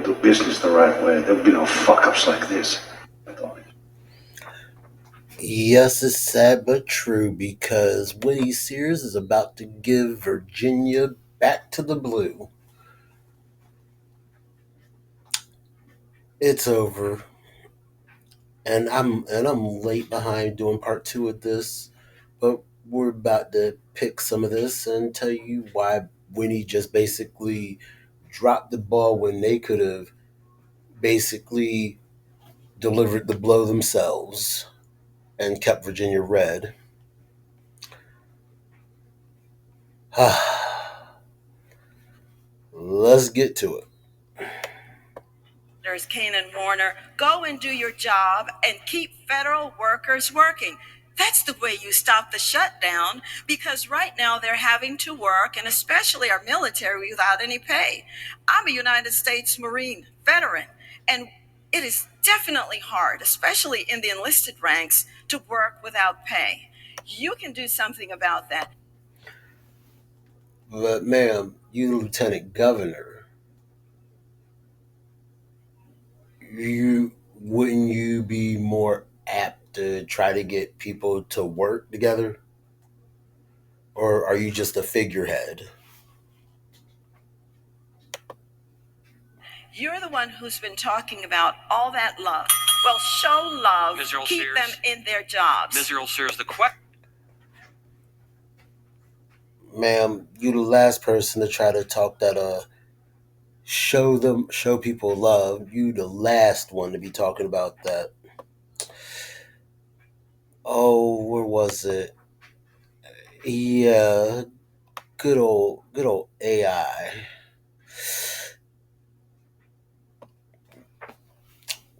would do business the right way, there would be no fuck-ups like this. I thought. Yes, it's sad but true because Winnie Sears is about to give Virginia back to the blue. It's over, and I'm late behind doing part two of this, but we're about to pick some of this and tell you why Winnie just basically dropped the ball when they could have basically delivered the blow themselves and kept Virginia red. Let's get to it. Kane and Warner, go and do your job and keep federal workers working. That's the way you stop the shutdown, because right now they're having to work, and especially our military, without any pay. I'm a United States Marine veteran, and it is definitely hard, especially in the enlisted ranks, to work without pay. You can do something about that. But ma'am, you lieutenant governor, you wouldn't you be more apt to try to get people to work together? Or are you just a figurehead? You're the one who's been talking about all that love. Well, show love, keep Sears. Them in their jobs. Ms. Earl Sears, the question. Ma'am, you the last person to try to talk that show people love. You the last one to be talking about that. Oh, where was it? Yeah, good old AI.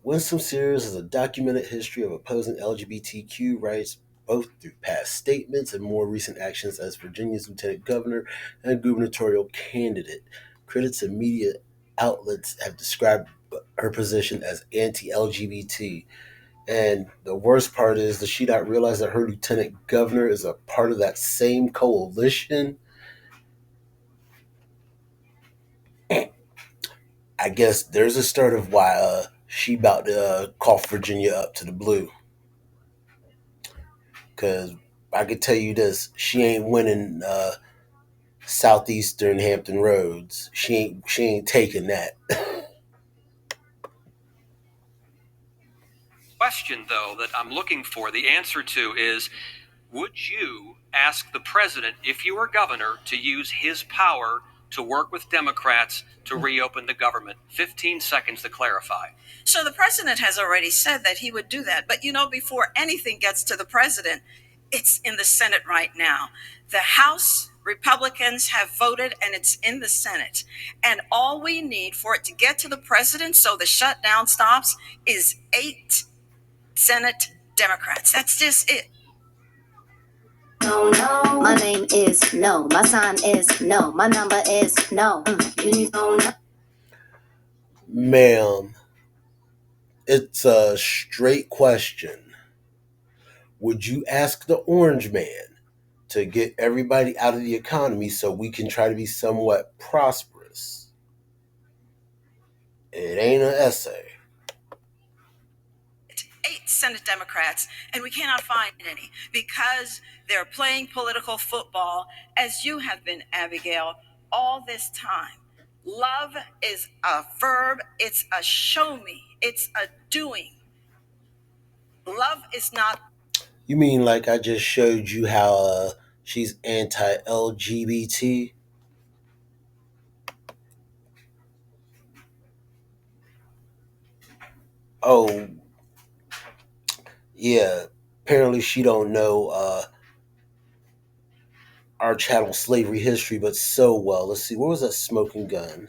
Winsome Sears has a documented history of opposing LGBTQ rights, both through past statements and more recent actions as Virginia's lieutenant governor and gubernatorial candidate. Critics and media outlets have described her position as anti-LGBT. And the worst part is, does she not realize that her lieutenant governor is a part of that same coalition? I guess there's a start of why she about to cough Virginia up to the blue. Because I could tell you this, she ain't winning southeastern Hampton Roads. She ain't taking that. Question, though, that I'm looking for the answer to is, would you ask the president, if you were governor, to use his power to work with Democrats to reopen the government? 15 seconds to clarify. So the president has already said that he would do that. But before anything gets to the president, it's in the Senate right now. The House Republicans have voted, and it's in the Senate. And all we need for it to get to the president so the shutdown stops is 8 Senate Democrats. That's just it. No, no. My name is no. My sign is no. My number is no. You need to know. Ma'am, it's a straight question. Would you ask the orange man to get everybody out of the economy so we can try to be somewhat prosperous? It ain't an essay. 8 Senate Democrats, and we cannot find any because they're playing political football, as you have been, Abigail, all this time. Love is a verb, it's a show me, it's a doing. Love is not. You mean like I just showed you how she's anti-LGBT? Oh, yeah. Apparently she don't know our chattel slavery history, but so well. Let's see, where was that smoking gun?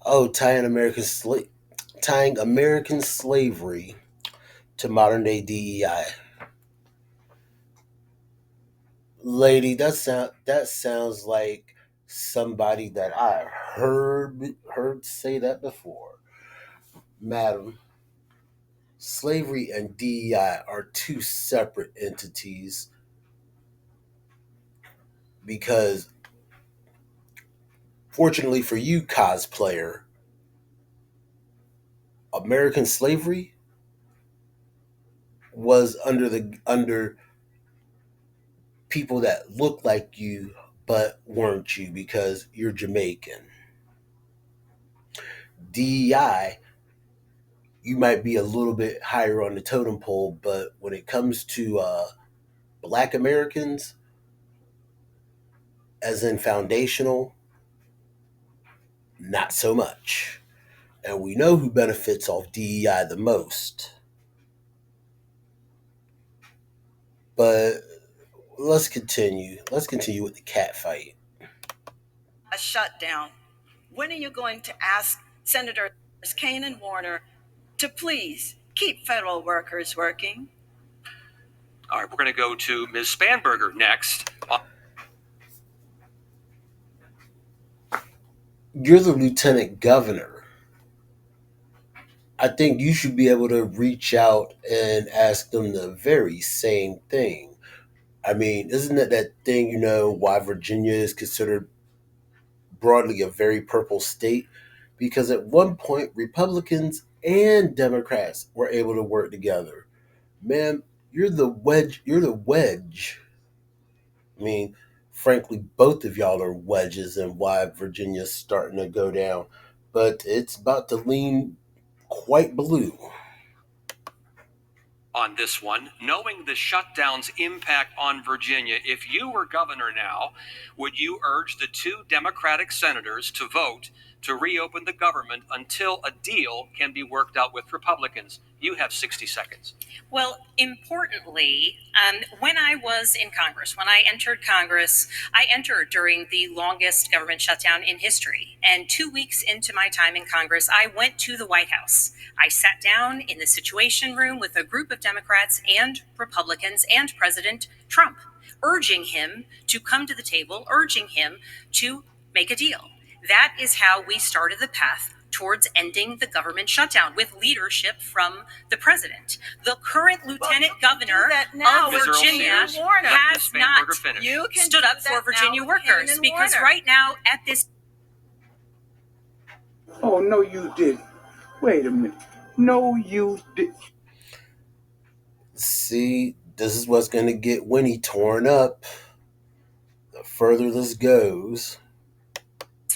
Oh, tying American slavery to modern day DEI. Lady, that sounds like somebody that I heard say that before. Madam, slavery and DEI are two separate entities. because fortunately for you, cosplayer, American slavery was under people that looked like you but weren't you because you're Jamaican. DEI, you might be a little bit higher on the totem pole, but when it comes to Black Americans, as in foundational, not so much. And we know who benefits off DEI the most. But let's continue. Let's continue with the cat fight. A shutdown. When are you going to ask Senators Kaine and Warner to please keep federal workers working? All right, we're going to go to Ms. Spanberger next. You're the lieutenant governor. I think you should be able to reach out and ask them the very same thing. I mean, isn't it that thing, why Virginia is considered broadly a very purple state? Because at one point, Republicans and Democrats were able to work together. Ma'am, you're the wedge. You're the wedge. I mean, frankly, both of y'all are wedges in why Virginia's starting to go down. But it's about to lean quite blue. On this one, knowing the shutdown's impact on Virginia, if you were governor now, would you urge the two Democratic senators to vote to reopen the government until a deal can be worked out with Republicans? You have 60 seconds. Well, importantly, when I was in Congress, when I entered Congress, I entered during the longest government shutdown in history. And 2 weeks into my time in Congress, I went to the White House. I sat down in the Situation Room with a group of Democrats and Republicans and President Trump, urging him to come to the table, urging him to make a deal. That is how we started the path towards ending the government shutdown, with leadership from the president. The current lieutenant governor of Virginia has not stood up for Virginia workers, because right now at this... Oh, no, you didn't. Wait a minute. No, you didn't. See, this is what's going to get Winnie torn up the further this goes.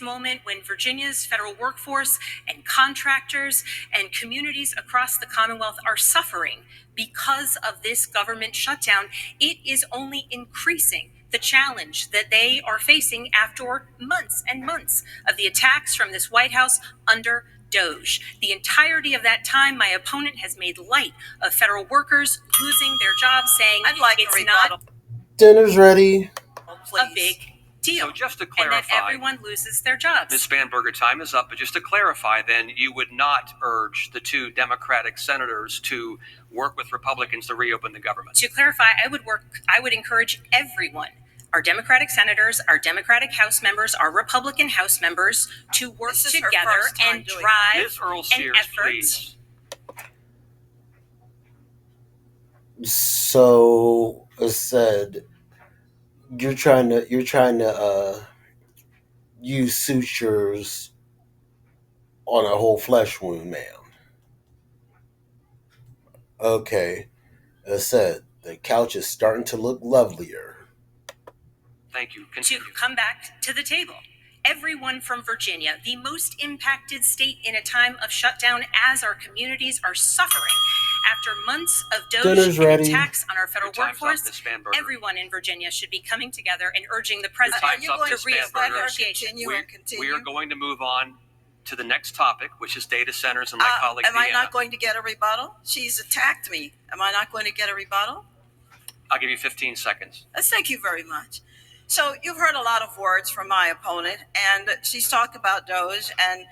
Moment when Virginia's federal workforce and contractors and communities across the Commonwealth are suffering because of this government shutdown, it is only increasing the challenge that they are facing after months and months of the attacks from this White House under Doge. The entirety of that time, my opponent has made light of federal workers losing their jobs, saying it's not dinner's ready. A big deal. So just to clarify, and that everyone loses their jobs. Ms. Spanberger, time is up, but just to clarify, then you would not urge the two Democratic senators to work with Republicans to reopen the government? To clarify, I would encourage everyone, our Democratic senators, our Democratic House members, our Republican House members, to work together and drive Ms. Earl Sears, please. So, as said, you're trying to use sutures on a whole flesh wound, ma'am. Okay, as said, the couch is starting to look lovelier. Thank you. To come back to the table. Everyone from Virginia, the most impacted state in a time of shutdown, as our communities are suffering after months of Doge and attacks on our federal workforce. Everyone in Virginia should be coming together and urging the president to restart negotiations. We are going to move on to the next topic, which is data centers, and my colleague Am I not going to get a rebuttal? She's attacked me. Am I not going to get a rebuttal? I'll give you 15 seconds. Thank you very much. So you've heard a lot of words from my opponent, and she's talked about Doge. And,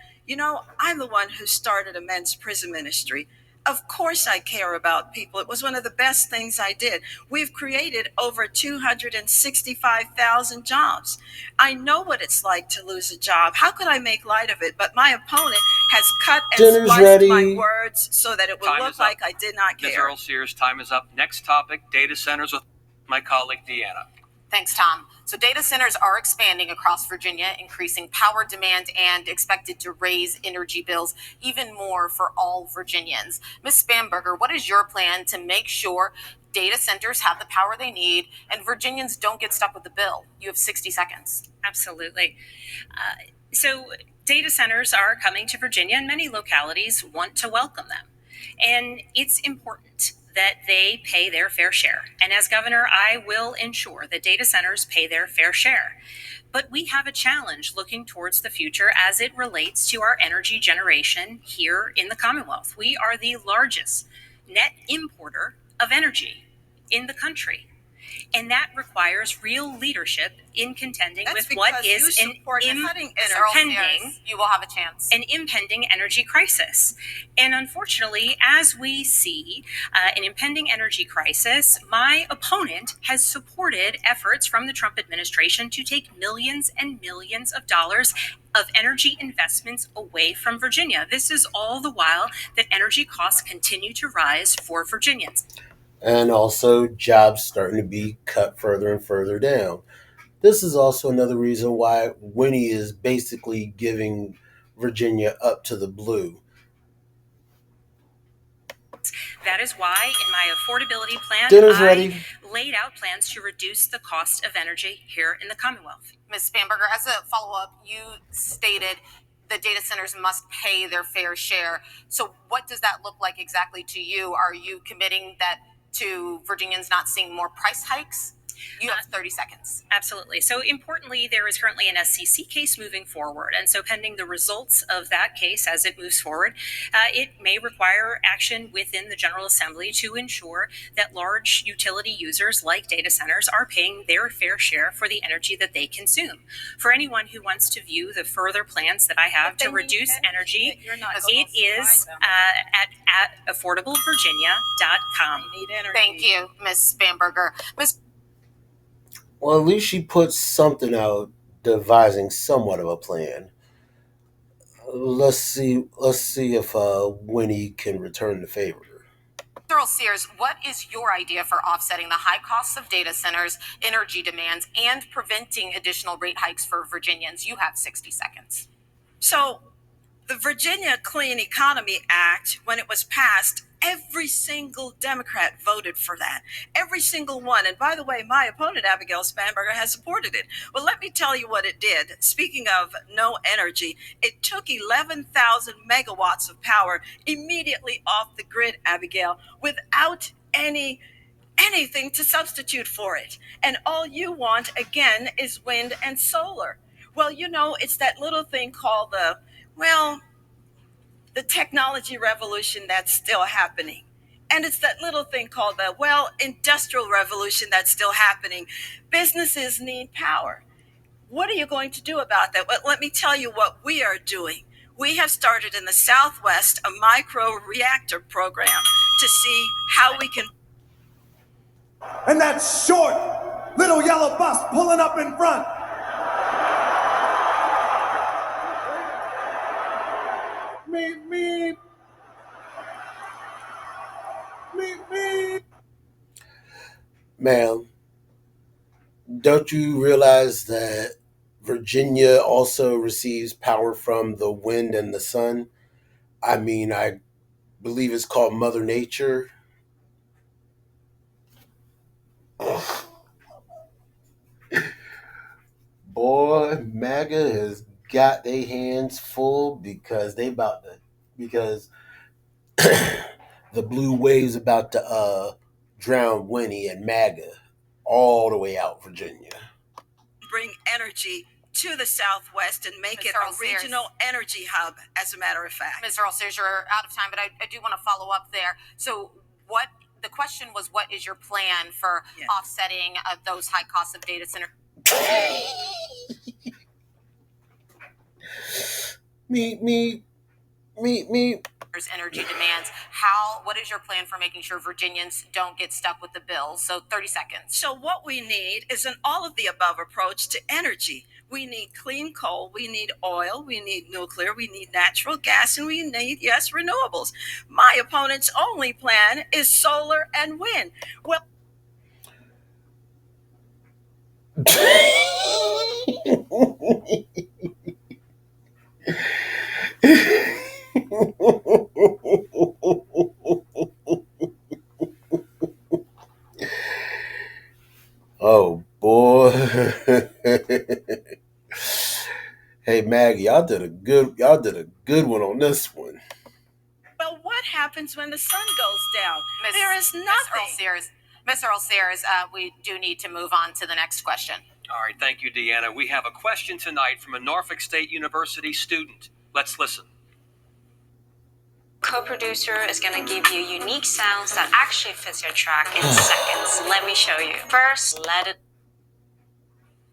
I'm the one who started a men's prison ministry. Of course I care about people. It was one of the best things I did. We've created over 265,000 jobs. I know what it's like to lose a job. How could I make light of it? But my opponent has cut and spliced my words so that it would look like I did not care. Ms. Earl Sears, time is up. Next topic, data centers with my colleague Deanna. Thanks, Tom. So data centers are expanding across Virginia, increasing power demand and expected to raise energy bills even more for all Virginians. Ms. Spamberger, what is your plan to make sure data centers have the power they need and Virginians don't get stuck with the bill? You have 60 seconds. Absolutely. So data centers are coming to Virginia, and many localities want to welcome them. And it's important that they pay their fair share. And as governor, I will ensure that data centers pay their fair share. But we have a challenge looking towards the future as it relates to our energy generation here in the Commonwealth. We are the largest net importer of energy in the country. And that requires real leadership in contending with what is an impending energy crisis. And unfortunately, as we see an impending energy crisis, my opponent has supported efforts from the Trump administration to take millions and millions of dollars of energy investments away from Virginia. This is all the while that energy costs continue to rise for Virginians. And also jobs starting to be cut further and further down. This is also another reason why Winnie is basically giving Virginia up to the blue. That is why in my affordability plan, Dinner's ready. Laid out plans to reduce the cost of energy here in the Commonwealth. Ms. Spamberger, as a follow-up, you stated the data centers must pay their fair share. So what does that look like exactly to you? Are you committing that to Virginians not seeing more price hikes? You have 30 seconds. Absolutely. So importantly, there is currently an SCC case moving forward. And so pending the results of that case as it moves forward, it may require action within the General Assembly to ensure that large utility users like data centers are paying their fair share for the energy that they consume. For anyone who wants to view the further plans that I have to reduce energy, it is at affordablevirginia.com. Thank you, Ms. Spamberger. Well, at least she put something out devising somewhat of a plan. Let's see if Winnie can return the favor. Mr. Sears, what is your idea for offsetting the high costs of data centers, energy demands, and preventing additional rate hikes for Virginians? You have 60 seconds. So the Virginia Clean Economy Act, when it was passed, every single Democrat voted for that. Every single one. And by the way, my opponent, Abigail Spamberger, has supported it. Well, let me tell you what it did. Speaking of no energy, it took 11,000 megawatts of power immediately off the grid, Abigail, without anything to substitute for it. And all you want, again, is wind and solar. Well, you know, it's that little thing called the technology revolution that's still happening. And it's that little thing called the, industrial revolution that's still happening. Businesses need power. What are you going to do about that? Well, let me tell you what we are doing. We have started in the Southwest a micro reactor program to see how we can. And that short little yellow bus pulling up in front. Me. Ma'am, don't you realize that Virginia also receives power from the wind and the sun? I mean, I believe it's called Mother Nature. Boy, MAGA has got their hands full because the blue wave's about to drown Winnie and MAGA all the way out Virginia. Bring energy to the Southwest and make it a regional energy hub, as a matter of fact. Ms. Earl Sears, you're out of time, but I do want to follow up there. So the question was, what is your plan for offsetting those high costs of data center? Me. Energy demands. What is your plan for making sure Virginians don't get stuck with the bill? So 30 seconds. So what we need is an all of the above approach to energy. We need clean coal, we need oil, we need nuclear, we need natural gas, and we need, renewables. My opponent's only plan is solar and wind. Well, Oh boy. Hey Maggie, y'all did a good one on this one. Well, what happens when the sun goes down? Miss- There is nothing. Miss Earl Sears, we do need to move on to the next question. All right, thank you, Deanna. We have a question tonight from a Norfolk State University student. Let's listen. Co-producer is going to give you unique sounds that actually fits your track in seconds. Let me show you. First, let it.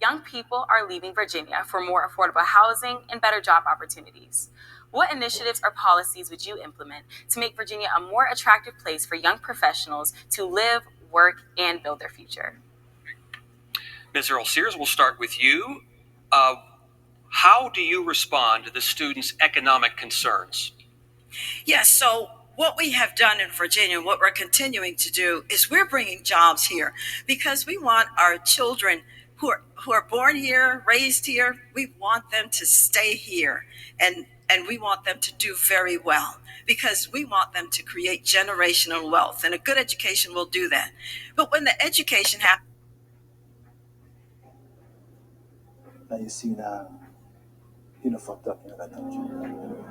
Young people are leaving Virginia for more affordable housing and better job opportunities. What initiatives or policies would you implement to make Virginia a more attractive place for young professionals to live, work, and build their future? Ms. Earl Sears, we'll start with you. How do you respond to the students' economic concerns? Yes, so what we have done in Virginia, what we're continuing to do, is we're bringing jobs here because we want our children who are born here, raised here, we want them to stay here and we want them to do very well because we want them to create generational wealth, and a good education will do that. But when the education happens, Now you see now, you done fucked up, I told you.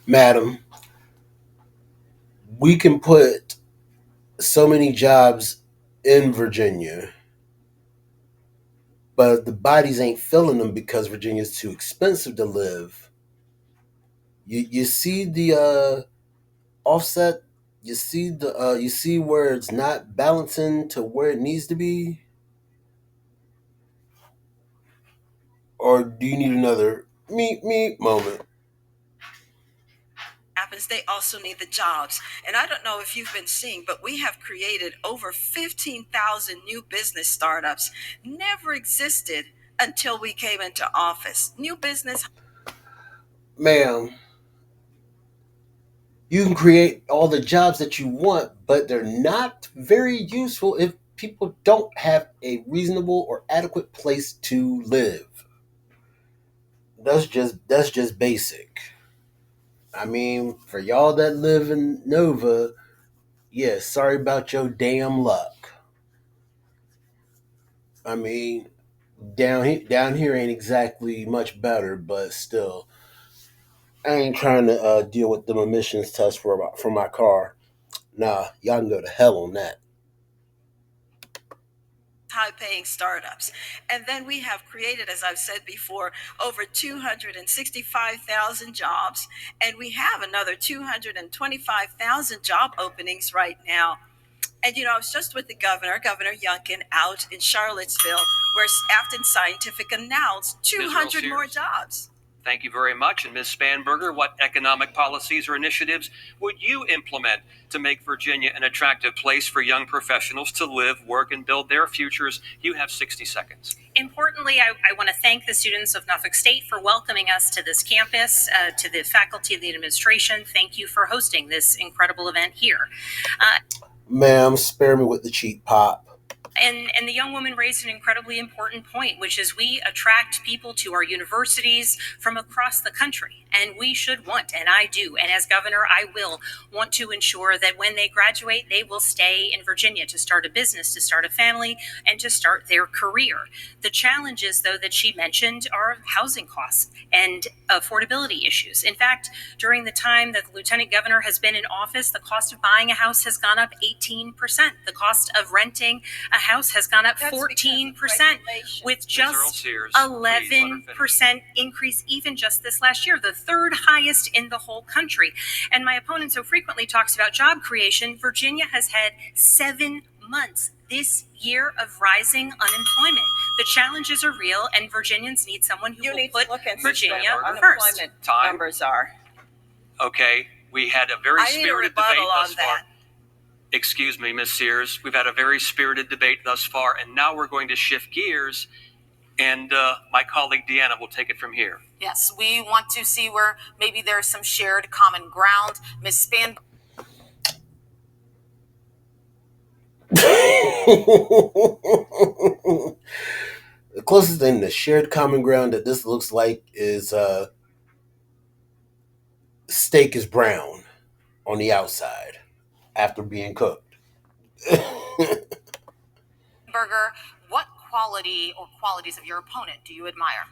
Madam, we can put so many jobs in Virginia, but the bodies ain't filling them because Virginia's too expensive to live. You see the offset? You see where it's not balancing to where it needs to be? Or do you need another me moment? they also need the jobs. And I don't know if you've been seeing, but we have created over 15,000 new business startups. Never existed until we came into office. New business. Ma'am, you can create all the jobs that you want, but they're not very useful if people don't have a reasonable or adequate place to live. That's just basic. I mean, for y'all that live in Nova, yeah, sorry about your damn luck. I mean, down here ain't exactly much better, but still, I ain't trying to deal with them emissions tests for my car. Nah, y'all can go to hell on that. High-paying startups. And then we have created, as I've said before, over 265,000 jobs, and we have another 225,000 job openings right now. And I was just with the Governor Youngkin, out in Charlottesville, where Afton Scientific announced 200 more jobs. Thank you very much. And Ms. Spanberger, what economic policies or initiatives would you implement to make Virginia an attractive place for young professionals to live, work, and build their futures? You have 60 seconds. Importantly, I want to thank the students of Norfolk State for welcoming us to this campus, to the faculty and the administration. Thank you for hosting this incredible event here. Ma'am, spare me with the cheap pop. And the young woman raised an incredibly important point, which is we attract people to our universities from across the country, and we should want, and I do, and as governor, I will want to ensure that when they graduate, they will stay in Virginia to start a business, to start a family, and to start their career. The challenges, though, that she mentioned are housing costs and affordability issues. In fact, during the time that the lieutenant governor has been in office, the cost of buying a house has gone up 18%. The cost of renting a house has gone up 14%, with just 11% increase even just this last year, the third highest in the whole country. And my opponent so frequently talks about job creation. Virginia has had 7 months this year of rising unemployment. The challenges are real, and Virginians need someone who will put Virginia first. Time. Numbers are. Okay, we had a very spirited debate thus far. That. Excuse me, Ms. Sears. We've had a very spirited debate thus far, and now we're going to shift gears, and my colleague Deanna will take it from here. Yes, we want to see where maybe there's some shared common ground. Ms. Span. closest thing to shared common ground that this looks like is steak is brown on the outside after being cooked. Burger, what quality or qualities of your opponent do you admire?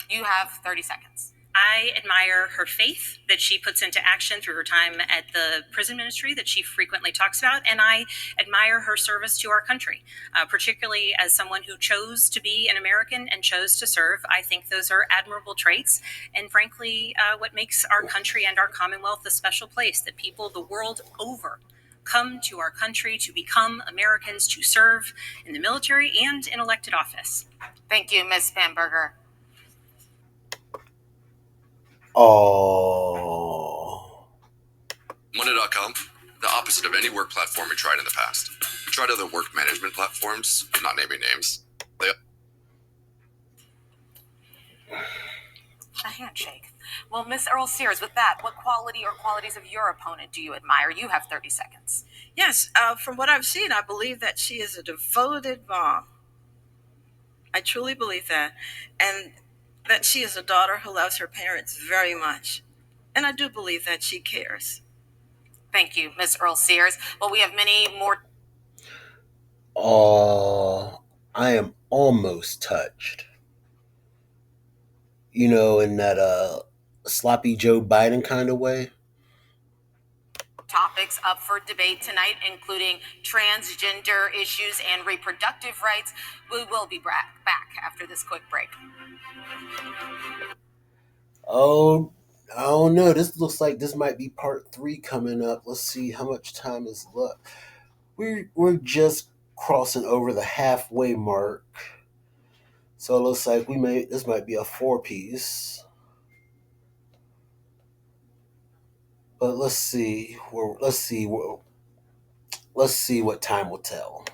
You have 30 seconds. I admire her faith that she puts into action through her time at the prison ministry that she frequently talks about, and I admire her service to our country, particularly as someone who chose to be an American and chose to serve. I think those are admirable traits, and frankly, what makes our country and our Commonwealth a special place, that people the world over come to our country to become Americans, to serve in the military and in elected office. Thank you, Ms. Spanberger. Oh. Monday.com, the opposite of any work platform we tried in the past. We tried other work management platforms, I'm not naming names. A handshake. Well, Miss Earl Sears, with that, what quality or qualities of your opponent do you admire? You have 30 seconds. Yes, from what I've seen, I believe that she is a devoted mom. I truly believe that. And that she is a daughter who loves her parents very much. And I do believe that she cares. Thank you, Miss Earl Sears. Well, we have many more. Oh, I am almost touched. You know, in that sloppy Joe Biden kind of way. Topics up for debate tonight, including transgender issues and reproductive rights. We will be back after this quick break. Oh, I don't know. This looks like this might be part 3 coming up. Let's see how much time is left. We're just crossing over the halfway mark. So it looks like this might be a 4-piece. But let's see what time will tell.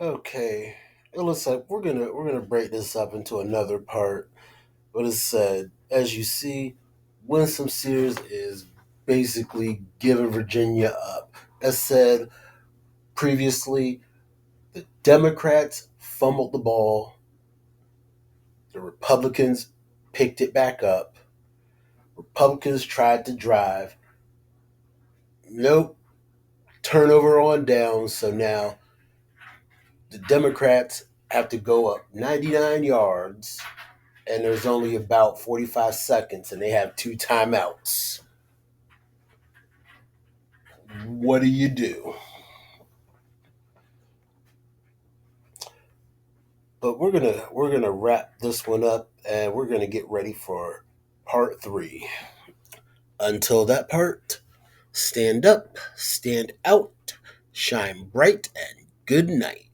Okay, it looks like we're gonna break this up into another part. But as said, as you see, Winsome Sears is basically giving Virginia up. As said previously, the Democrats fumbled the ball. The Republicans picked it back up. Republicans tried to drive. Nope. Turnover on down. So now the Democrats have to go up 99 yards, and there's only about 45 seconds, and they have 2 timeouts. What do you do? But we're gonna wrap this one up, and we're gonna get ready for part 3. Until that part, stand up, stand out, shine bright, and good night.